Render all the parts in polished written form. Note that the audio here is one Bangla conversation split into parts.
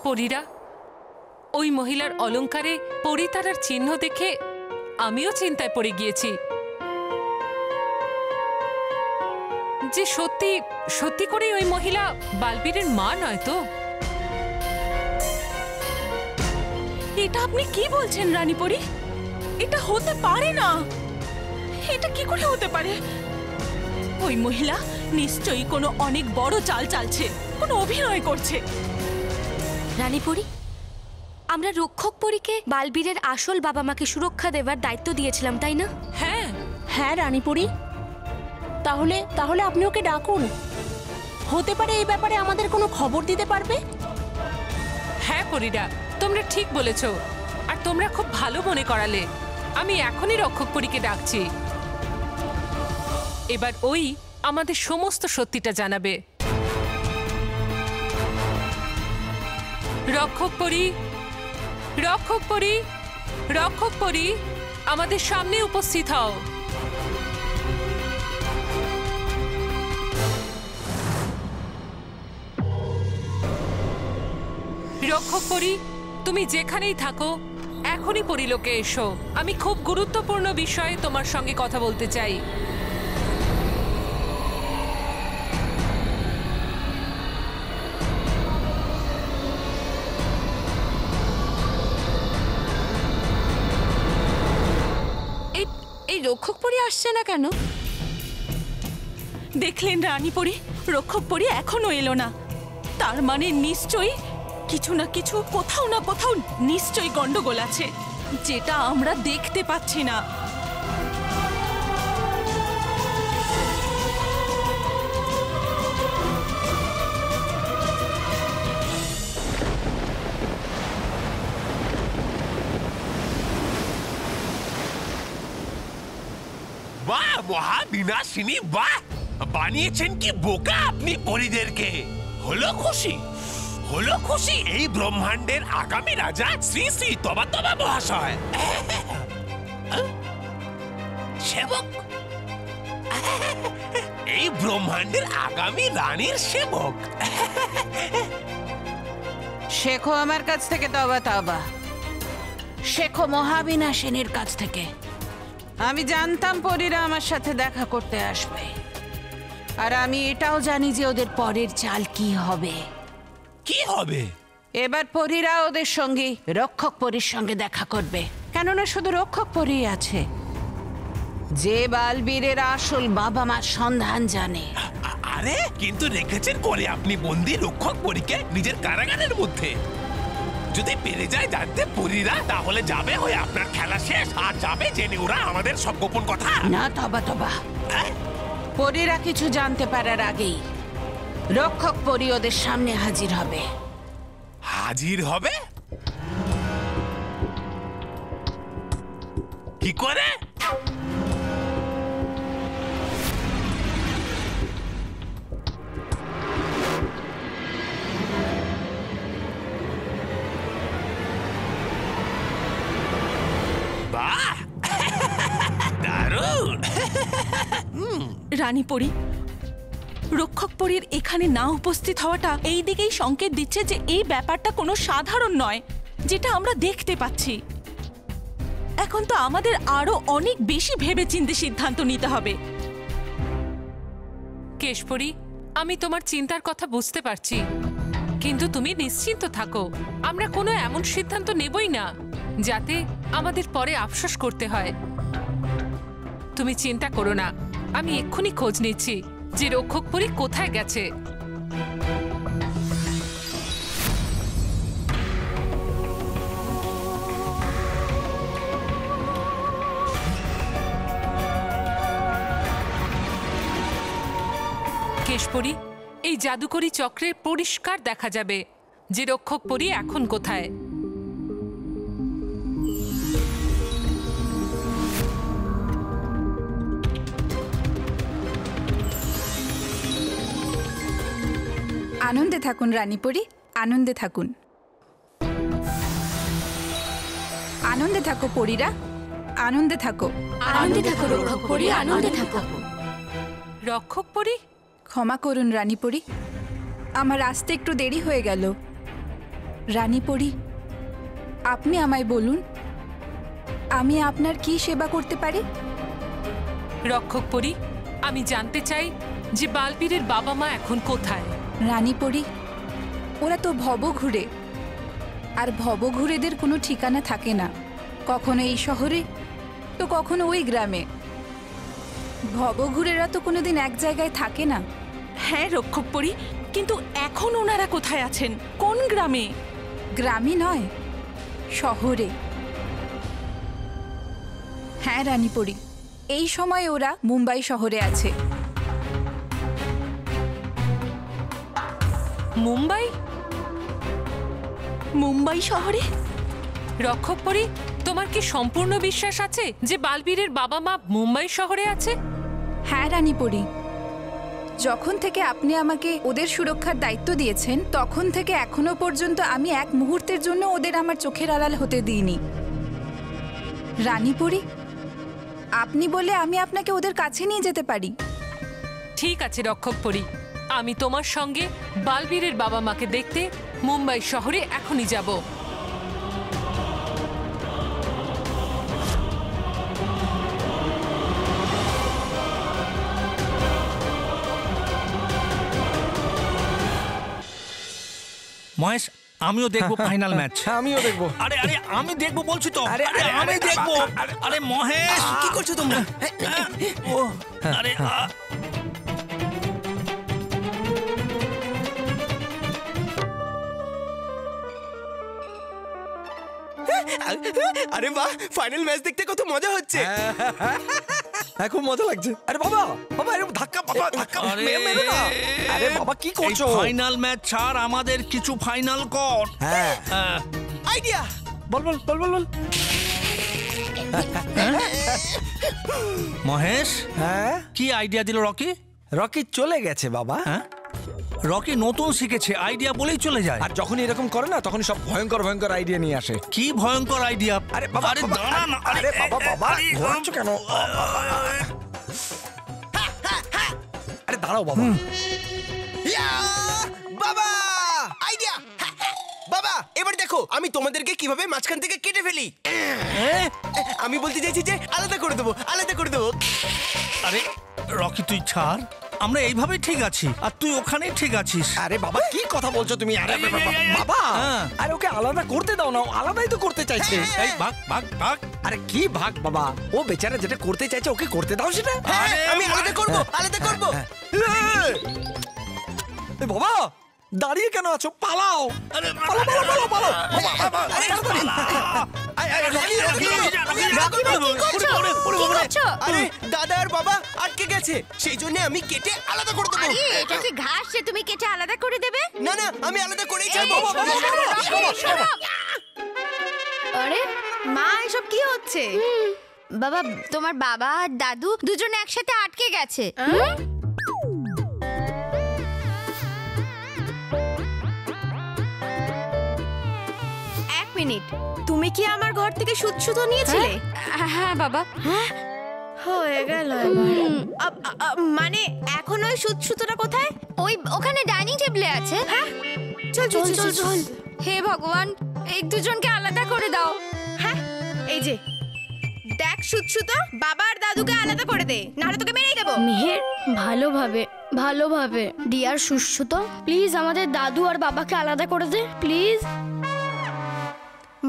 পরীরা, ওই মহিলার অলংকারে পরিতারার চিহ্ন দেখে আমিও চিন্তায় পড়ে গিয়েছি যে সত্যি সত্যি করে ওই মহিলা বালবীরের মা নয় তো। এটা আপনি কি বলছেন রানীপরি? এটা হতে পারে না। এটা কি করে হতে পারে? ওই মহিলা নিশ্চয়ই কোনো অনেক বড় চাল চালছে, কোনো অভিনয় করছে। রানীপরি, আমরা রক্ষক পরীকে বালবীরের আসল বাবা মাকে সুরক্ষা দেওয়ার দায়িত্ব দিয়েছিলাম, তাই না? হ্যাঁ হ্যাঁ রানীপরি, তাহলে তাহলে আপনি ওকে ডাকুন। হতে পারে এই ব্যাপারে আমাদের কোনো খবর দিতে পারবে। হ্যাঁ পরীরা, তোমরা ঠিক বলেছ, আর তোমরা খুব ভালো মনে করালে। আমি এখনই রক্ষক পরীকে ডাকছি। এবার ওই আমাদের সমস্ত সত্যিটা জানাবে। রক্ষক পরী, রক্ষক পরী, রক্ষক পরী, আমাদের সামনে উপস্থিত হও। রক্ষক পরী, তুমি যেখানেই থাকো এখনই পরিলোকে এসো। আমি খুব গুরুত্বপূর্ণ বিষয়ে তোমার সঙ্গে কথা বলতে চাই। এই রক্ষক পরী আসছে না কেন? দেখলেন রানীপরি, রক্ষক পরী এখনো এলো না। তার মানে নিশ্চয়ই কিছু না কিছু, কোথাও না কোথাও নিশ্চয়ই গন্ডগোল আছে, যেটা আমরা দেখতে পাচ্ছি না। বাহ মহাবিনাশিনী, বাহ! বানিয়েছেন কি বোকা আপনি পরীদেরকে। হলো খুশি, হলো খুশি এই ব্রহ্মাণ্ডের আগামী রাজা শ্রী শ্রী তবা তবা মহাশয়। সেবক, এই ব্রহ্মাণ্ডের আগামী রানীর সেবক। শেখো আমার কাছ থেকে তবা তবা, শেখো মহাবিনাশিনীর কাছ থেকে। আমি জানতাম পরীরা আমার সাথে দেখা করতে আসবে, আর আমি এটাও জানি যে ওদের পরের চাল কি হবে। কি হবে? এবার পরীরা ওদের সঙ্গে রক্ষক পরীর সঙ্গে দেখা করবে, কেননা শুধু রক্ষক পরী আছে যে বালবীরের আসল বাবা মার সন্ধান জানে। আরে কিন্তু রেখেছেন করে আপনি বন্দি রক্ষক পরীকে নিজের কারাগারের মধ্যে। যদি পেরে যায় জানতে পরীরা, তাহলে যাবে হয়ে আপনার খেলা শেষ, আর যাবে জেনে ওরা আমাদের সব গোপন কথা। না তবা তবা, পরীরা কিছু জানতে পারার আগেই রক্ষক পরী ওদের সামনে হাজির হবে। হাজির হবে কি করে? বাহ, দারুণ! রানীপরি, রক্ষক পরীর এখানে না উপস্থিত হওয়াটা এই দিকেই সংকেত দিচ্ছে যে এই ব্যাপারটা কোনো সাধারণ নয়, যেটা আমরা দেখতে পাচ্ছি। এখন তো আমাদের আরো অনেক বেশি ভেবেচিন্তে সিদ্ধান্ত নিতে হবে। কেশপরি, আমি তোমার চিন্তার কথা বুঝতে পারছি, কিন্তু তুমি নিশ্চিন্ত থাকো, আমরা কোনো এমন সিদ্ধান্ত নেবই না যাতে আমাদের পরে আফসোস করতে হয়। তুমি চিন্তা করো না, আমি এক্ষুনি খোঁজ নিচ্ছি যে রক্ষক পরী কোথায় গেছে। কেশপরি, এই জাদুকরি চক্রে পরিষ্কার দেখা যাবে যে রক্ষক পরী এখন কোথায়। আনন্দে থাকুন রানীপরি, আনন্দে থাকুন, আনন্দে থাকো পরীরা, আনন্দে থাকো, আনন্দে থাকো রক্ষক পরী, আনন্দে থাকো। রক্ষক পরী, ক্ষমা করুন রানীপরি, আমার আসতে একটু দেরি হয়ে গেল। রানীপরি, আপনি আমায় বলুন আমি আপনার কি সেবা করতে পারি? রক্ষক পরি, আমি জানতে চাই যে বালবীরের বাবা মা এখন কোথায়। রানীপরি, ওরা তো ভবঘুরে, আর ভবঘুরেদের কোনো ঠিকানা থাকে না, কখনো এই শহরে তো কখনো ওই গ্রামে। ভবঘুরেরা তো কোনোদিন এক জায়গায় থাকে না। হ্যাঁ রক্ষক পরি, কিন্তু এখন ওনারা কোথায় আছেন, কোন গ্রামে? গ্রামে নয়, শহরে। হ্যাঁ রানীপরি, এই সময় ওরা মুম্বাই শহরে আছে। মুম্বাই? মুম্বাই শহরে? রক্ষক পরি, তোমার কি সম্পূর্ণ বিশ্বাস আছে যে বালবীরের বাবা মা মুম্বাই শহরে আছে? হ্যাঁ রানীপরি, যখন থেকে আপনি আমাকে ওদের সুরক্ষার দায়িত্ব দিয়েছেন তখন থেকে এখনো পর্যন্ত আমি এক মুহূর্তের জন্য ওদের আমার চোখের আড়াল হতে দিইনি। রানীপরি, আপনি বলে আমি আপনাকে ওদের কাছে নিয়ে যেতে পারি। ঠিক আছে রক্ষক পরি, আমি তোমার সঙ্গে বালবীরের বাবা মাকে দেখতে মুম্বাই শহরে এখনই যাব। মহেশ, আমিও দেখবো ফাইনাল ম্যাচ। আমিও দেখবো। আরে আরে আমি দেখবো বলছি তো। আরে, আরে আরে, আমি আরে, দেখবো। আরে মহেশ, কি করছো তোমরা? ও আরে আরে বাহ, ফাইনাল ম্যাচ দেখতে কত মজা হচ্ছে। খুব মজা লাগছে। আরে বাবা, বাবা এরকম ধাক্কা, বাবা ধাক্কা মেরো না। আরে বাবা কি করছো? ফাইনাল ম্যাচ ছাড়, আমাদের কিছু ফাইনাল কর। হ্যাঁ, আইডিয়া। বল বল বল বল বল। মহেশ, হ্যাঁ, কি আইডিয়া দিল রকি? রকি চলে গেছে বাবা। হ্যাঁ, রকি নতুন শিখেছে, আইডিয়া বলেই চলে যায়। আর যখন এরকম করে না তখন সব ভয়ঙ্কর ভয়ঙ্কর আইডিয়া নিয়ে আসে। কি ভয়ঙ্কর আইডিয়া? আরে বাবা, আরে বাবা, দাঁড়া না। আরে বাবা, বাবা, ঘোরাচ্ছো কেন? আরে দাঁড়াও বাবা। বাবা, আইডিয়া। বাবা, এবার দেখো আমি তোমাদেরকে কিভাবে মাঝখান থেকে কেটে ফেলি। আমি বলতে চাইছি যে আলাদা করে দেবো, আলাদা করে দেবো। আরে রকি তুই ছাড়, আমরা এইভাবেই ঠিক আছি আর তুই ওখানেই ঠিক আছিস। আরে বাবা কি কথা বলছো তুমি? আরে বাবা, হ্যাঁ। আরে ওকে আলাদা করতে দাও না, ও আলাদাই তো করতে চাইছে। এই ভাগ ভাগ ভাগ। আরে কি ভাগ বাবা, ও বেচারা যেটা করতে চাইছে ওকে করতে দাও সেটা। আরে আমি আলাদা করব, আলাদা করব। এ বাবা, দাঁড়িয়ে কেন আছো? পালাও, আরে পালাও পালাও পালাও পালাও। আরে তাড়াতাড়ি। আরে দাদা আর বাবা আটকে গেছে, সেই জন্য আমি কেটে আলাদা করে দেবো। এটা কি ঘাস যে তুমি কেটে আলাদা করে দেবে? না না, আমি আলাদা করেই ছাড়বো। আরে মা, এসব কি হচ্ছে? বাবা, তোমার বাবা আর দাদু দুজনে একসাথে আটকে গেছে। এক মিনিট, তুমি কি আমার ঘর থেকে সুতো নিয়েছিলে? হ্যাঁ বাবা। হয়ে গেল এবার। মানে এখন ওই সুতোটা কোথায়? ওই ওখানে ডাইনিং টেবিলে আছে। হ্যাঁ, চল চল চল চল। হে ভগবান, এই দুজনকে আলাদা করে দাও। হ্যাঁ, এই যে দেখ সুতো, বাবা আর দাদুকে আলাদা করে দে, নাহলে তোকে মেরেই দেবো। মিহির, ভালোভাবে ভালোভাবে ডিয়ার সুশ্রুত, প্লিজ আমাদের দাদু আর বাবাকে আলাদা করে দে প্লিজ।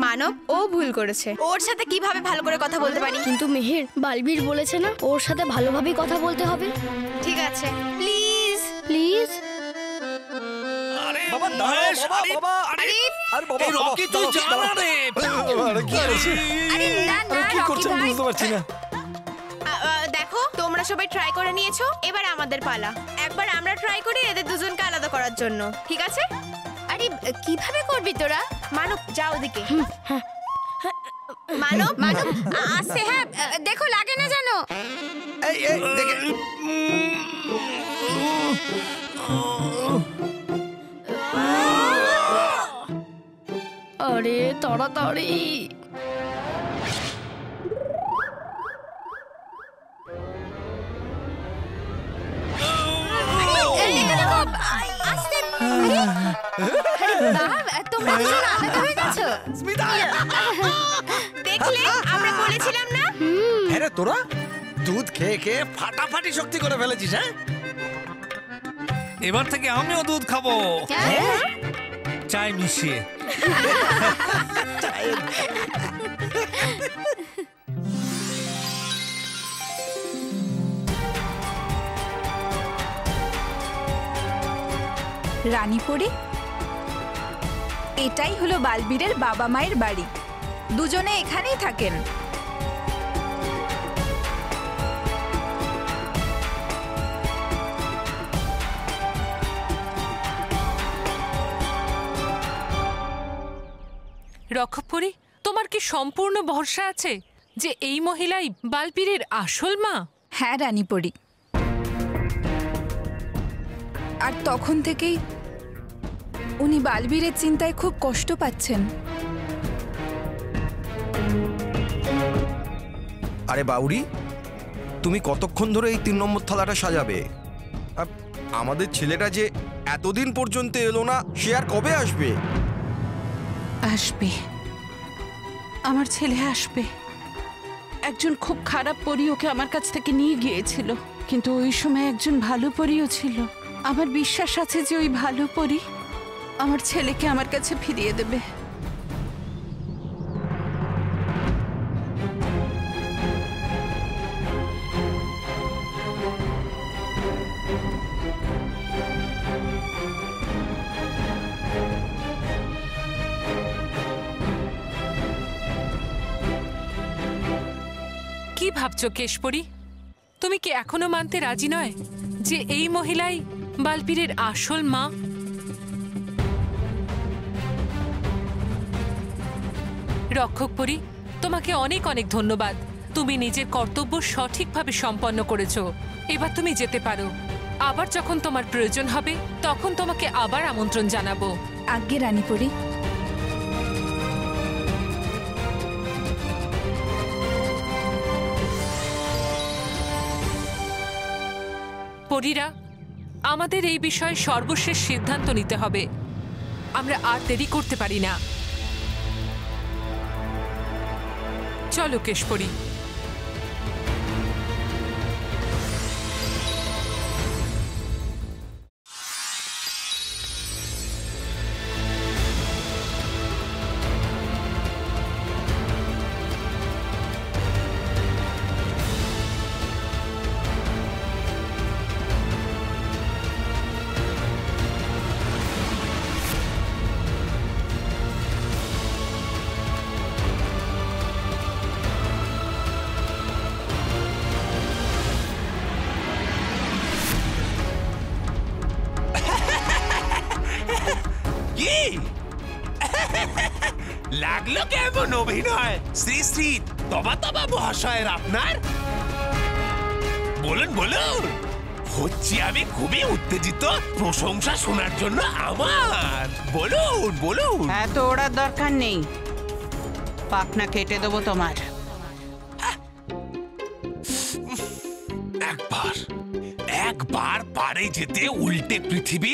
মানব, ও ভুল করেছে, ওর সাথে কিভাবে ভালো করে কথা বলতে পারি? কিন্তু মিহির, বালবীর বলেছে না ওর সাথে ভালোভাবেই কথা বলতে হবে। ঠিক আছে, প্লিজ প্লিজ। আরে বাবা দাঁড়াও, বাবা বাবা। আরে আরে বাবা, এই রকি তুই জানা রে। আরে কি হয়েছে? আরে না না, কি করছেন বুঝতে পারছি না। দেখো, তোমরা সবাই ট্রাই করে নিয়েছো, এবার আমাদের পালা। একবার আমরা ট্রাই করি এদের দুজনকে আলাদা করার জন্য, ঠিক আছে? আরে কিভাবে করবি তোরা? মানব, যাও ওদিকে। মানব মানব আসছে। হ্যাঁ, দেখো লাগে না জানো। এই এই দেখে। আরে তাড়াতাড়ি। আসতে। আরে বাহ, তোমরা দুজন আলাদা হয়ে গেছো দেখলে আমরা বলেছিলাম না হ্যাঁ রে, তোরা দুধ খেয়ে খেয়ে ফাটাফাটি শক্তি করে ফেলেছিস। হ্যাঁ, এবার থেকে আমিও দুধ খাবো, চায় মিশিয়ে। রানীপুরি, এটাই হলো বালবীরের বাবা মায়ের বাড়ি। দুজনে এখানেই থাকেন। রক্ষকপুরী, তোমার কি সম্পূর্ণ ভরসা আছে যে এই মহিলাই বালবীরের আসল মা? হ্যাঁ রানীপুরি, আর তখন থেকেই উনি বালবীরের চিন্তায় খুব কষ্ট পাচ্ছেন। আরে বাউরি, তুমি কতক্ষণ ধরে এই 3 নম্বর থালাটা সাজাবে? আমাদের ছেলেটা যে এতদিন পর্যন্ত এলো না, সে আর কবে আসবে? আসবে, আমার ছেলে আসবে। একজন খুব খারাপ পরী ওকে আমার কাছ থেকে নিয়ে গিয়েছিল, কিন্তু ওই সময় একজন ভালো পরীও ছিল। আমার বিশ্বাস আছে যে ওই ভালো পরী আমার ছেলেকে আমার কাছে ফিরিয়ে দেবে। কি ভাবছো কেশপুরী? তুমি কি এখনো মানতে রাজি নয় যে এই মহিলাই বালবীরের আসল মা? রক্ষকপুরী, তোমাকে অনেক অনেক ধন্যবাদ। তুমি নিজের কর্তব্য সঠিকভাবে সম্পন্ন করেছো। এবার তুমি যেতে পারো। আবার যখন তোমার প্রয়োজন হবে তখন তোমাকে আবার আমন্ত্রণ জানাবো। আজ্ঞে রানীপুরি। পরীরা, আমাদের এই বিষয়ে সর্বশেষ সিদ্ধান্ত নিতে হবে। আমরা আর দেরি করতে পারি না। চলো কেশপুরী। লাগলো কেমন অভিনয়? শ্রী শ্রী তবা তবা মহাশয়ের আপনার। বলুন বলুন, হচ্ছি আমি খুবই উত্তেজিত প্রশংসা শোনার জন্য আমার। বলুন বলুন। এত ওড়ার দরকার নেই, পাখনা কেটে দেবো তোমার। একবার পারে যেতে উল্টে পৃথিবী,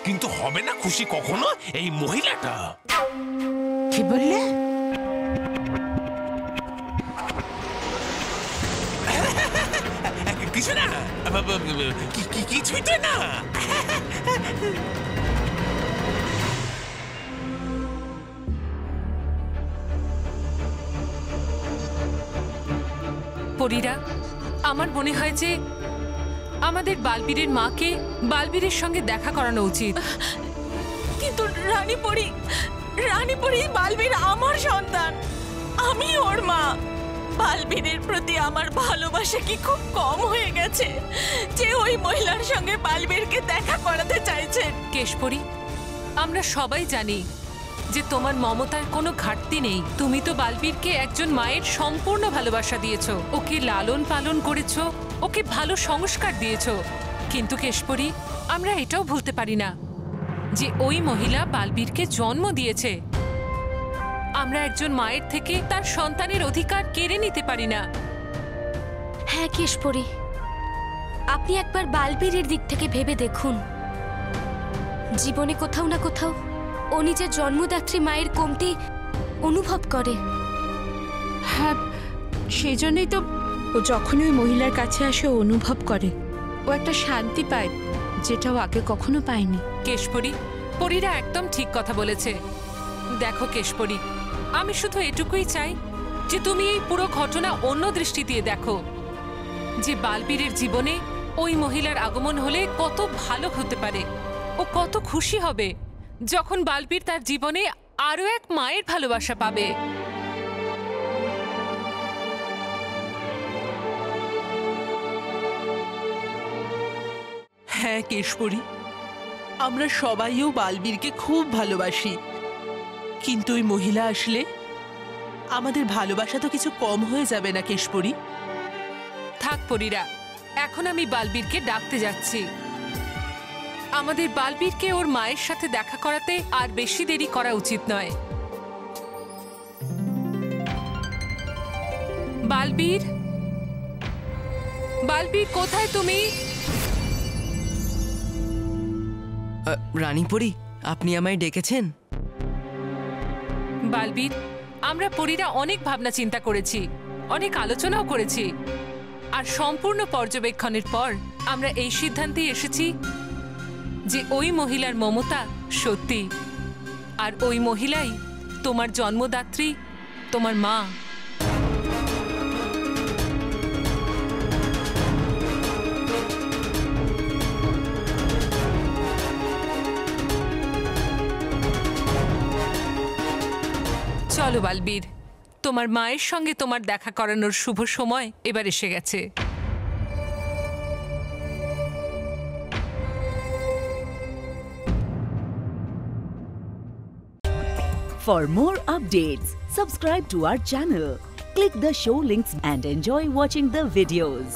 কিন্তু হবে না খুশি কখনো এই মহিলাটা। কি বললে? কিছু না, কিছুই তো না। পরীরা, আমার মনে হয় যে আমাদের বালবীরের মাকে বালবীরের সঙ্গে দেখা করানো উচিত। কিন্তু রানীপুরি, বালবীর আমার সন্তান, আমি ওর মা। বালবীরের প্রতি আমার ভালোবাসা কি খুব কম হয়ে গেছে যে ওই মহিলার সঙ্গে বালবীরকে দেখা করাতে চাইছেন? কেশপুরী, আমরা সবাই জানি যে তোমার মমতার কোনো ঘাটতি নেই। তুমি তো বালবীরকে একজন মায়ের সম্পূর্ণ ভালোবাসা দিয়েছো, ওকে লালন পালন করেছো, ওকে ভালো সংস্কার দিয়েছো। কিন্তু কেশপুরী, আমরা এটাও ভুলতে পারি না যে ওই মহিলা বালবীরকে জন্ম দিয়েছে। আমরা একজন মায়ের থেকে তার সন্তানের অধিকার কেড়ে নিতে পারি না। হ্যাঁ কেশপুরী, আপনি একবার বালবীরের দিক থেকে ভেবে দেখুন। জীবনে কোথাও না কোথাও ও নিজের জন্মদাত্রী মায়ের কমতি অনুভব করে। হ্যাঁ, সেই জন্যই তো ও যখনই ওই মহিলার কাছে আসে ও অনুভব করে, ও একটা শান্তি পায় যেটা ও আগে কখনো পায়নি। কেশপরি, পরীরা একদম ঠিক কথা বলেছে। দেখো কেশপরি, আমি শুধু এটুকুই চাই যে তুমি এই পুরো ঘটনা অন্য দৃষ্টি দিয়ে দেখো, যে বালবীরের জীবনে ওই মহিলার আগমন হলে কত ভালো হতে পারে। ও কত খুশি হবে যখন বালবীর তার জীবনে আরো এক মায়ের ভালোবাসা পাবে। হ্যাঁ কেশপরি, আমরা সবাইও বালবীরকে খুব ভালোবাসি, কিন্তু ওই মহিলা আসলে আমাদের ভালোবাসা তো কিছু কম হয়ে যাবে না কেশপরি? থাক পরীরা, এখন আমি বালবীরকে ডাকতে যাচ্ছি। আমাদের বালবীরকে ওর মায়ের সাথে দেখা করাতে আর বেশি দেরি করা উচিত নয়। বালবীর, বালবীর কোথায় তুমি? রানীপরি, আপনি আমায় ডেকেছেন? বালবীর, আমরা পরীরা অনেক ভাবনা চিন্তা করেছি, অনেক আলোচনাও করেছি, আর সম্পূর্ণ পর্যবেক্ষণের পর আমরা এই সিদ্ধান্তে এসেছি যে ওই মহিলার মমতা সত্যি, আর ওই মহিলাই তোমার জন্মদাত্রী, তোমার মা। চলো বালবীর, তোমার মায়ের সঙ্গে তোমার দেখা করানোর শুভ সময় এবার এসে গেছে। For more updates, subscribe to our channel, click the show links and enjoy watching the videos.